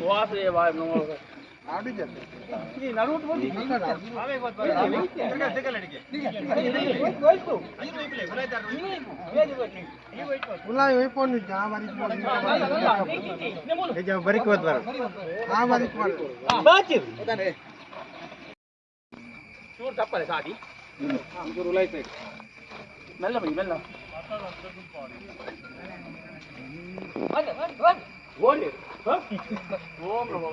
ವಾಸುದೇವಾಯ ನಮೋ ಚೂರು ತಪ್ಪಲೆ ಸಾಡಿ ಮೆಲ್ಲ ಬನ್ನಿ ಮೆಲ್ಲ ಓಡಿ ಓಂ ನಮೋ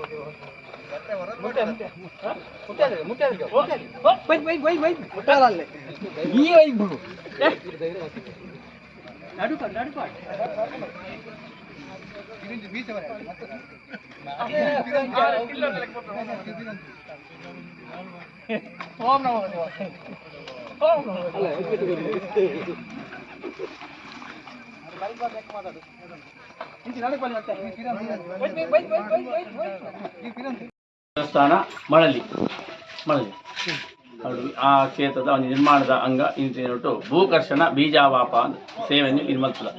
ದೇವಸ್ಥಾನ ಮಳಲಿ ಆ ಕ್ಷೇತ್ರದ ಒಂದು ನಿರ್ಮಾಣದ ಅಂಗ ಇಂತಿನೊಟ್ಟು ಭೂಕರ್ಷಣ ಬೀಜಾವಾಪ ಸೇವೆಯನ್ನು ಇದು ಮಾಡ್ತದೆ.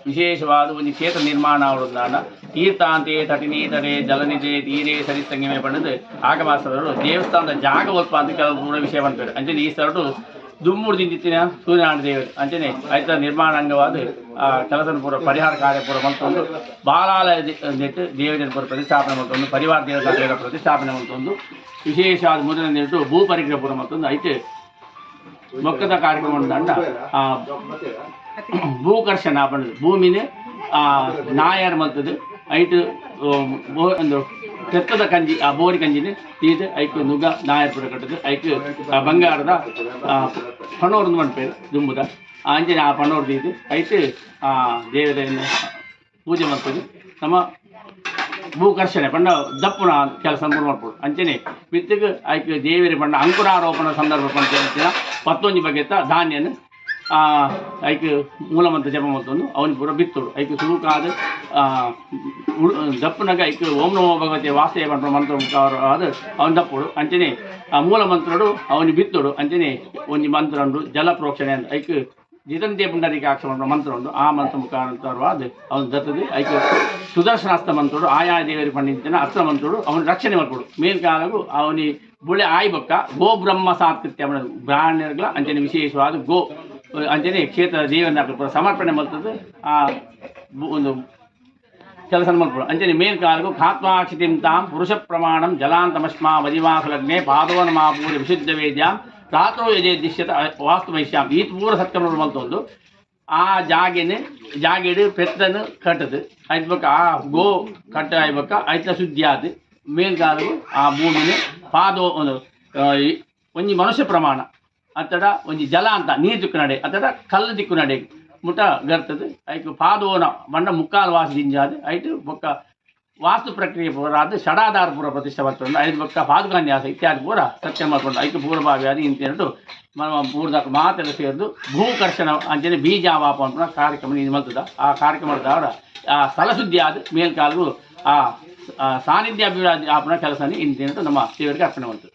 ವಿಶೇಷವಾದ ಒಂದು ಕ್ಷೇತ್ರ ನಿರ್ಮಾಣ ಆವೃಂದಾನ ತೀರ್ಥಾಂತೆ ತಟಿನೀತರೆ ಜಲನಿದೆ ತೀರೆ ಸರಿಸಂಗಮೆ ಪಡೆದು ಆಗಮಾಸರು ದೇವಸ್ಥಾನದ ಜಾಗ ಒಲ್ಪ ಅಂತ ಕೆಲವು ಕೂಡ ವಿಷಯ ಬಂದ್ಬೇಡ ಅಂಚನೆ ಈ ಸರಡು ದುಮ್ಮೂರು ದಿಂದಿತ್ತಿನ ಸೂರ್ಯನಾರಾಯಣ ದೇವರು ಅಂಚನೆ ಐತ ನಿರ್ಮಾಣ ಅಂಗವಾದ ಕೆಲಸ ಪೂರ ಪರಿಹಾರ ಕಾರ್ಯ ಪೂರ ಮತ್ತೊಂದು ಬಾಲಾಲಯ ದೇವರ ಪೂರ ಪ್ರತಿಷ್ಠಾಪನೆ ಮತ್ತೊಂದು ಪರಿವಾರ ದೇವರ ಪ್ರತಿಷ್ಠಾಪನೆ ಮತ್ತೊಂದು ವಿಶೇಷವಾದ ಮೊದಲನೇಟ್ಟು ಭೂ ಪರಿಗ್ರಹ ಪೂರ ಮತ್ತೊಂದು ಐತೆ ಮೊಕ್ಕದ ಕಾರ್ಯಕ್ರಮ ದಂಡ ಭೂಕರ್ಷಣ ಪಡೆದು ಭೂಮಿನೇ ನಾಯರ್ ಮಲ್ತದ್ದು ಐಟು ಒಂದು ಕೆತ್ತದ ಕಂಜಿ ಆ ಬೋರಿ ಕಂಜಿನ ತೀದು ಐಕು ನುಗ್ಗ ನಾಯರ್ ಪುರ ಕಟ್ಟದು ಐಕು ಬಂಗಾರದ ಪಣೋರ್ದು ಮನ್ಪೇರು ದುಂಬುದ ಅಂಜನೆ ಆ ಪಣೋರ್ದು ಇದು ಐತು ದೇವತೆಯನ್ನು ಪೂಜೆ ಮಾಡ್ತದೆ ನಮ್ಮ ಭೂಕರ್ಷಣೆ ಪಂಡ ದಪ್ಪುನ ಕೆಲಸ ಮಾಡ್ಬೋದು ಅಂಚನೆ ಬಿತ್ತಿಗೆ ಐಕು ದೇವರಿ ಪಂಡ ಅಂಕುರಾರೋಪಣ ಸಂದರ್ಭ ಪಂಚ ಪತ್ತೊಂಜಿ ಬಗೆತ ಧಾನ್ಯನ ಐಕು ಮೂಲಮಂತ್ರ ಜಪ ಮತ್ತೊಂದು ಅವನು ಪೂರ ಬಿತ್ತೋಡು ಐಕು ಸುಲುಕಾದ ದಪ್ಪನಾಗ ಐಕು ಓಂ ನಮೋ ಭಗವತಿ ವಾಸ್ತೇವ ಪಂಡ ಮಂತ್ರ ಆದ ಅವನು ದಪ್ಪೋಡು ಅಂಚನೆ ಮೂಲ ಮಂತ್ರಡು ಅವನು ಬಿತ್ತೋಡು ಅಂಚನೆ ಒಂದು ಮಂತ್ರ ಉಂಡು ಜಲ ಪ್ರೋಕ್ಷಣೆ ಅಂತ ಐಕು ಜಿತಂತೆ ಪುಂಡರಿಗೆ ಅಕ್ಷರ ಮಂತ್ರ ಉಂಡು ಆ ಮಂತ್ರ ಮುಖಾಂತರವಾದ ಅವನು ದತ್ತದು ಐಕು ಸುದರ್ಶನಾಸ್ತ್ರ ಮಂತ್ರೋಡು ಆಯಾ ದೇವರಿ ಪಂಡಿತನ ಅಸ್ತ್ರ ಮಂತ್ರೋಡು ಅವನು ರಕ್ಷಣೆ ಮಾಡ್ಕೊಡು ಮೇಲ್ಕಾಲಗೂ ಅವನಿ ಬುಳೆ ಆಯ್ಬಕ್ಕ ಗೋ ಬ್ರಹ್ಮ ಸಾತ್ಕೃತ್ಯ ಬ್ರಾಹ್ಮಣರ್ಗಳ ಅಂಚನೆ ವಿಶೇಷವಾದ ಗೋ ಅಂಚನೆ ಕ್ಷೇತ್ರ ದೇವರ ಸಮರ್ಪಣೆ ಮಾಡ್ತದೆ ಆ ಒಂದು ಕೆಲಸ ಮಾಡ್ಬೋದು ಅಂಚನೆ ಮೇಲ್ಕಾಲಗೂ ಖಾತ್ವಾಕ್ಷಿತಿಂ ತಾಂ ಪುರುಷ ಪ್ರಮಾಣಂ ಜಲಾಂತಮಶ್ಮಾ ವದಿವಾಸುಲಗ್ನೆ ಪಾದೋನ ಮಾಪೂರಿ ವಿಶುದ್ಧ ವೇದ್ಯಾಂ ರಾತ್ರೋ ಯಜೆ ದಿಶ್ಯತ ವಾಸ್ತು ವೈಶ್ಯಾಂ ಈ ಪೂರ ಸತ್ಕರ್ಮ ಮಲ್ತೊಂದು ಆ ಜಾಗೆಡು ಪೆತ್ತನ್ನು ಕಟ್ಟದು ಆಯ್ತು ಆ ಗೋ ಕಟ್ಟ ಆಯ್ಬೇಕ ಆಯ್ತ ಶುದ್ಧಿ ಆದ ಮೇಲ್ಕಾಲಗೂ ಆ ಭೂಮಿನ ಪಾದೋ ಒಂದು ಒಂಜಿ ಮನುಷ್ಯ ಪ್ರಮಾಣ ಅತ್ತಡ ಒಂಜಿ ಜಲ ಅಂತ ನೀರು ದಿಕ್ಕು ನಡೆ ಅತ್ತಡ ಕಲ್ಲು ದಿಕ್ಕು ನಡೆ ಮುಟ ಗರ್ತದೆ ಐಟು ಪಾದೋನ ಮಂಡ ಮುಕ್ಕಾಲು ವಾಸ ದಿಂಜಾದ ಐಟು ಬೊಕ್ಕ ವಾಸ್ತು ಪ್ರಕ್ರಿಯೆ ಪೂರ ಅದು ಷಡಾಧಾರ ಪೂರ ಪ್ರತಿಷ್ಠೆ ಬರ್ತದೆ ಐದು ಬೊಕ್ಕ ಪಾದುಕಾನ್ಯಾಸ ಇತ್ಯಾದಿ ಪೂರ ಸತ್ಯ ಮಾಡ್ಕೊಂಡು ಐದು ಪೂರ್ವಭಾವಿ ಅದು ಇಂತೇನು ಪೂರ್ದ ಮಾತೆಲ್ಲ ಸೇರಿದು ಭೂಕರ್ಷಣ ಅಂಚನೆ ಬೀಜಾವಾಪ ಅಂತ ಕಾರ್ಯಕ್ರಮ ಇದು ಮಾಡ್ತದ ಆ ಕಾರ್ಯಕ್ರಮದ ಆ ಸ್ಥಳಶುದ್ಧಿ ಆದ ಮೇಲ್ಕಾಲಗೂ ಆ ಸಾನ್ನಿಧ್ಯ ಅಭಿವೃದ್ಧಿ ಆಪಣ ಕೆಲಸನೇ ಇಂತೇನು ನಮ್ಮ ದೇವರಿಗೆ ಅರ್ಪಣೆ ಮಾಡ್ತದೆ.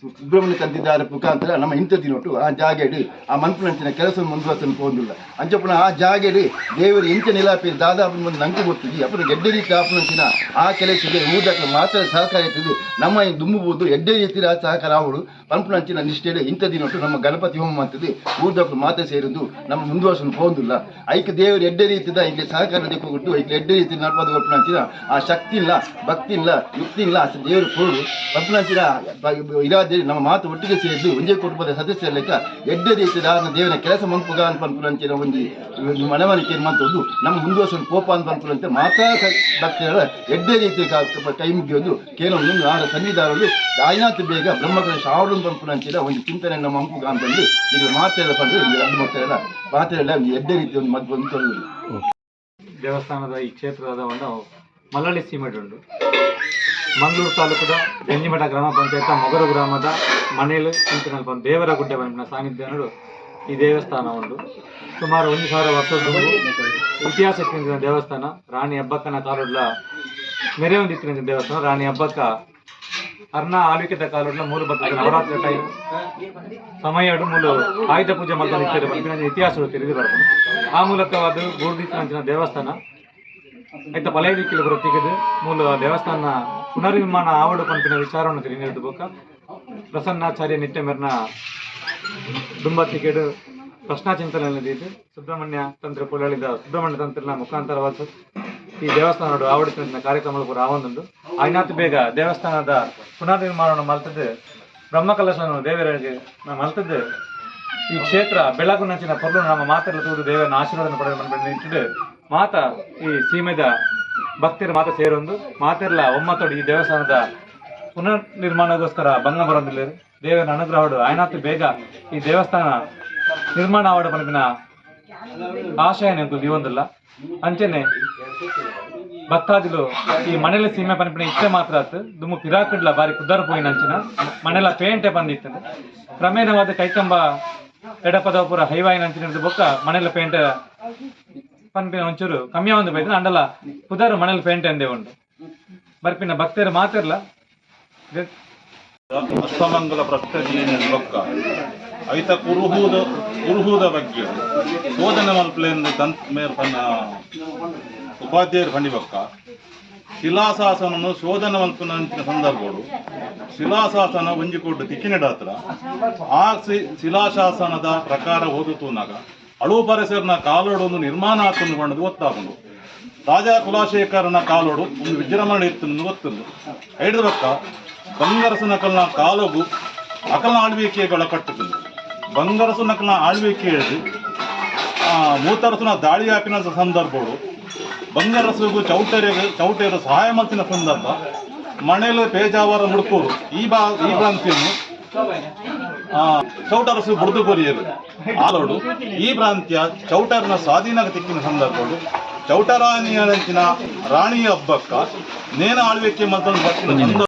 ಸುಬ್ರಹ್ಮಣ್ಯ ತಂದಿದ್ದಾರೆ ಮುಖಾಂತರ ನಮ್ಮ ಇಂಥದ್ದು ನೋಟು ಆ ಜಾಗೆಡು ಆ ಮಂತ್ರನಂಚಿನ ಕೆಲಸ ಮುಂದುವರ್ಸಲು ಹೋಗಿಲ್ಲ ಅಂಚಪ್ಪನ ಆ ಜಾಗೆಡು ದೇವರು ಇಂಚ ನಿಲಾಪಿ ದಾದಾಪು ಒಂದು ನಂಗೆ ಗೊತ್ತಿದ್ದಿ ಅಪ್ಪನ ಗೆಡ್ಡೆ ರೀತಿ ಆಪನಂಚಿನ ಆ ಕೆಲಸಕ್ಕೆ ಊದಕ್ಕೆ ಮಾತ್ರ ಸಹಕಾರ ಇರ್ತದೆ ನಮ್ಮ ದುಂಬುವುದು ಎಡ್ಡೆ ರೀತಿ ಸಹಕಾರ ಆವಡು ಪಂಪನಂಚಿನ ನಿಷ್ಠೆಡೆ ಇಂಥದ್ದು ನೋಟು ನಮ್ಮ ಗಣಪತಿ ಹೋಮ ಮಾಡ್ತದೆ ಊದಪ್ಪು ಮಾತ್ರ ಸೇರಿದ್ದು ನಮ್ಮ ಮುಂದುವರ್ಸಲು ಹೋಗಿಲ್ಲ ಐಕೆ ದೇವರು ಎಡ್ಡೆ ರೀತಿದ ಇಲ್ಲಿ ಸಹಕಾರ ಕೊಟ್ಟು ಐಕೆ ಎಡ್ಡೆ ರೀತಿ ನಡ್ಪದ ಪಂಪನಂಚಿನ ಆ ಶಕ್ತಿ ಇಲ್ಲ ಭಕ್ತಿ ಇಲ್ಲ ಯುಕ್ತಿ ಇಲ್ಲ ಅಷ್ಟು ದೇವರು ಕೊಡು ಪಂಪನಂಚಿನ ಇರಾದ ನಮ್ಮ ಮಾತು ಒಟ್ಟಿಗೆ ಸೇರಿದ್ದು ಒಂದೇ ಕುಟುಂಬದ ಸದಸ್ಯರ ಲೆಕ್ಕ ಎಡ್ಡೆ ರೀತಿಯ ದೇವನ ಕೆಲಸ ಮಂಪುಗ ಅನ್ಪಂಪುರಂಚಿನ ಒಂದು ಮನವರಿಕೆ ಮಂತದ್ದು ನಮ್ಮ ಮುಂದುವರ್ಸಲು ಕೋಪ ಅನ್ಪಂಪುರಂತೆ ಮಾತಾ ಭಕ್ತಿಗಳ ಎಡ್ಡೆ ರೀತಿ ಕೈ ಮುಗಿಯೋದು ಕೆಲವೊಂದು ಆಡ ಸನ್ನಿಧಾನಗಳು ಆಯ್ನಾತು ಬೇಗ ಬ್ರಹ್ಮಗಳ ಶಾವಡು ಪಂಪುರಂಚಿನ ಒಂದು ಚಿಂತನೆ ನಮ್ಮ ಮಂಪುಗ ಅಂತಂದು ಈಗ ಮಾತೆಲ್ಲ ಬಂದು ಅದು ಮಕ್ಕಳೆಲ್ಲ ಮಾತೆಲ್ಲ ಎಡ್ಡೆ ರೀತಿ ಒಂದು ಮದ್ದು ಒಂದು ತೊಳೆಯುವುದು. ದೇವಸ್ಥಾನದ ಈ ಕ್ಷೇತ್ರದ ಒಂದು ಮಲ್ಲಳ್ಳಿ ಸೀಮೆಡ್ ಉಂಟು ಮಂಗಳೂರು ತಾಲೂಕದ ಗಂಜಿಮಠ ಗ್ರಾಮ ಪಂಚಾಯತ್ ಮೊಗರು ಗ್ರಾಮದ ಮನೆಯಲ್ಲಿ ಇಂಚಿನ ದೇವರ ಗುಡ್ಡೆ ಬಂದಿನ ಸಾನ್ನಿಧ್ಯ ಈ ದೇವಸ್ಥಾನ ಉಂಟು ಸುಮಾರು 1000 ವರ್ಷದ ಇತಿಹಾಸಕ್ಕಿಂತ ದೇವಸ್ಥಾನ ರಾಣಿ ಹಬ್ಬಕ್ಕನ ಕಾಲುಡ್ಲ ಮೆರೆಯೊಂದಿತ್ತಿನ ದೇವಸ್ಥಾನ ರಾಣಿ ಹಬ್ಬಕ್ಕ ಅರ್ನ ಆಳ್ವಿಕೆದ ಕಾಲುಡ್ಲ 3 ಬರ್ತದೆ ನವರಾತ್ರಿ ಟೈಮ್ ಸಮಯ ಮೂಲ ಆಯುಧ ಪೂಜೆ ಮಾಡ್ತಾ ಇತ್ಯಾದಿ ಇತಿಹಾಸ ತಿರುಗಿ ಬರ್ತದೆ ಆ ಮೂಲಕವಾದ ಗೂರ್ದಿತ್ತಿನ ದೇವಸ್ಥಾನ ಐತ ಪಲೈ ದಿಕ್ಕಿಲು ಬರುತ್ತಿಗೆ ಮೂಲ ದೇವಸ್ಥಾನ ಪುನರ್ನಿರ್ಮಾಣ ಆವಡು ಪಂಪಿನ ವಿಚಾರವನ್ನು ತಿಳಿದು ಬೋಕ ಪ್ರಸನ್ನಾಚಾರ್ಯ ನಿತ್ಯ ಮೆರ್ನ ಡುಂಬತ್ತಿಗೆಡು ಪ್ರಶ್ನಾ ಚಿಂತನೆ ನಡೆದಿದ್ದು ಸುಬ್ರಹ್ಮಣ್ಯ ತಂತ್ರ ಪೊಲಳಿದ ಸುಬ್ರಹ್ಮಣ್ಯ ತಂತ್ರನ ಮುಖಾಂತರವಾದ ಈ ದೇವಸ್ಥಾನದ ಆವಡಿಸಿನ ಕಾರ್ಯಕ್ರಮಗಳು ಕೂಡ ಆವೊಂದುಂಡು ಆಯ್ನಾತ್ ಬೇಗ ದೇವಸ್ಥಾನದ ಪುನರ್ನಿರ್ಮಾಣ ಮಲ್ತದ್ದು ಬ್ರಹ್ಮಕಲಶವನ್ನು ದೇವರಿಗೆ ಮಲ್ತದ್ದು ಈ ಕ್ಷೇತ್ರ ಬೆಳಗು ನಂಚಿನ ಪೊರ್ಲು ನಮ್ಮ ಮಾತೆಲ್ಲ ತೂದು ದೇವರ ಆಶೀರ್ವಾದ ಪಡೆದು ಮಾತ ಈ ಸೀಮೆದ ಭಕ್ತರ ಮಾತ ಸೇರೊಂದು ಮಾತೆಲ್ಲ ಒಮ್ಮತೋಡು ಈ ದೇವಸ್ಥಾನದ ಪುನರ್ನಿರ್ಮಾಣಗೋಸ್ಕರ ಭಂಗ ಬರೋದಿಲ್ಲ ದೇವರ ಅನುಗ್ರಹಡು ಆಯ್ನಾತ್ ಬೇಗ ಈ ದೇವಸ್ಥಾನ ನಿರ್ಮಾಣ ಆವಡ ಪಂಪಿನ ಆಶಯ ನೆಂಕು ದಿವೊಂದಿಲ್ಲ ಅಂಚೆನೆ ಭಕ್ತಾದಿಲು ಈ ಮನೆಲ ಸೀಮೆ ಪಂಪಿನ ಇಷ್ಟೇ ಮಾತ್ರ ಆತು ದುಮ್ಮು ಪಿರಾಕಡ್ಲ ಬಾರಿ ಕುದ್ದಾರ ಪೋಯಿನ ಅಂಚಿನ ಮನೆಲ ಪೇಂಟೆ ಬಂದಿತ್ತು ಕ್ರಮೇಣವಾದ ಕೈಕಂಬ ಎಡಪದ ಪೂರ ಹೈವಾಯಿನ ಅಂಚಿನ ಹಿಡಿದು ಬೊಕ್ಕ ಮನೆಲ ಪೇಂಟ್ ಪಂಪಿನ ಒಂಚೂರು ಕಮ್ಮಿ ಒಂದು ಬೈತು ಅಂಡಲ ಕುದಾರು ಮನೆಲ ಪೇಂಟ್ ಎಂದೇ ಉಂಟು ಬರ್ಪಿನ ಭಕ್ತರು ಮಾತಿರ್ಲ ಅಷ್ಟಮಂಗಲ ಪ್ರಶ್ನೆ ಬೊಕ್ಕ ಐತ ಕುರುಹುದ ಬಗ್ಗೆ ಶೋಧನೆ ಮಲ್ಪಲೆಂದು ಮೇರ್ ಉಪಾಧ್ಯಾಯರು ಪಂಡಿ ಬೊಕ್ಕ ಶಿಲಾಶಾಸನವನ್ನು ಶೋಧನೆ ಮಲ್ಪನಂಚಿನ ಸಂದರ್ಭಗಳು ಶಿಲಾಶಾಸನ ಒಂಜಿಕೊಟ್ಟು ತಿಕ್ಕಿನಡಾತ್ರ ಆ ಶಿಲಾಶಾಸನದ ಪ್ರಕಾರ ಓದುತ್ತೂನಾಗ ಅಳುವು ಪರಿಸರನ ಕಾಲೋಡು ನಿರ್ಮಾಣ ಆತನ್ನು ಕೊಂಡದು ಗೊತ್ತಾಗುಂಡು ರಾಜಾ ಕುಲಶೇಖರನ ಕಾಲೋಡು ಒಂದು ವಿಜೃಂಭಣೆ ಇತ್ತು ಗೊತ್ತಿಲ್ಲ ಐದು ಬಕ್ಕ ಬಂಗಾರಸು ನಕಲ್ನ ಕಾಲೋಗು ಅಕಲ್ನ ಆಳ್ವಿಕೆಗಳ ಕಟ್ಟುತ್ತದೆ ಬಂಗಾರಸು ನಕಲ್ನ ಆಳ್ವಿಕೆ ಹೇಳಿದು ಮೂತರಸುನ ದಾಳಿ ಹಾಕಿನ ಸಂದರ್ಭಗಳು ಬಂಗಾರಸುಗೂ ಚೌಟೆಯರು ಸಹಾಯ ಮಲ್ತಿನ ಸಂದರ್ಭ ಮಣೆಲು ಪೇಜಾವರ ಮುಡುಕೂರು ಈ ಪ್ರಾಂತ್ಯವನ್ನು ಚೌಟರಸು ಬುಡ್ದು ಕೊರಿಯರು ಆಲೋಡು ಈ ಪ್ರಾಂತ್ಯ ಚೌಟರ್ನ ಸ್ವಾಧೀನ ತಿಕ್ಕಿನ ಸಂದರ್ಭಗಳು ಚೌಟರಾಣಿಯಂಚಿನ ರಾಣಿಯ ಹಬ್ಬಕ್ಕ ನೇನ ಆಳ್ವಿಕೆ ಮತ್ತು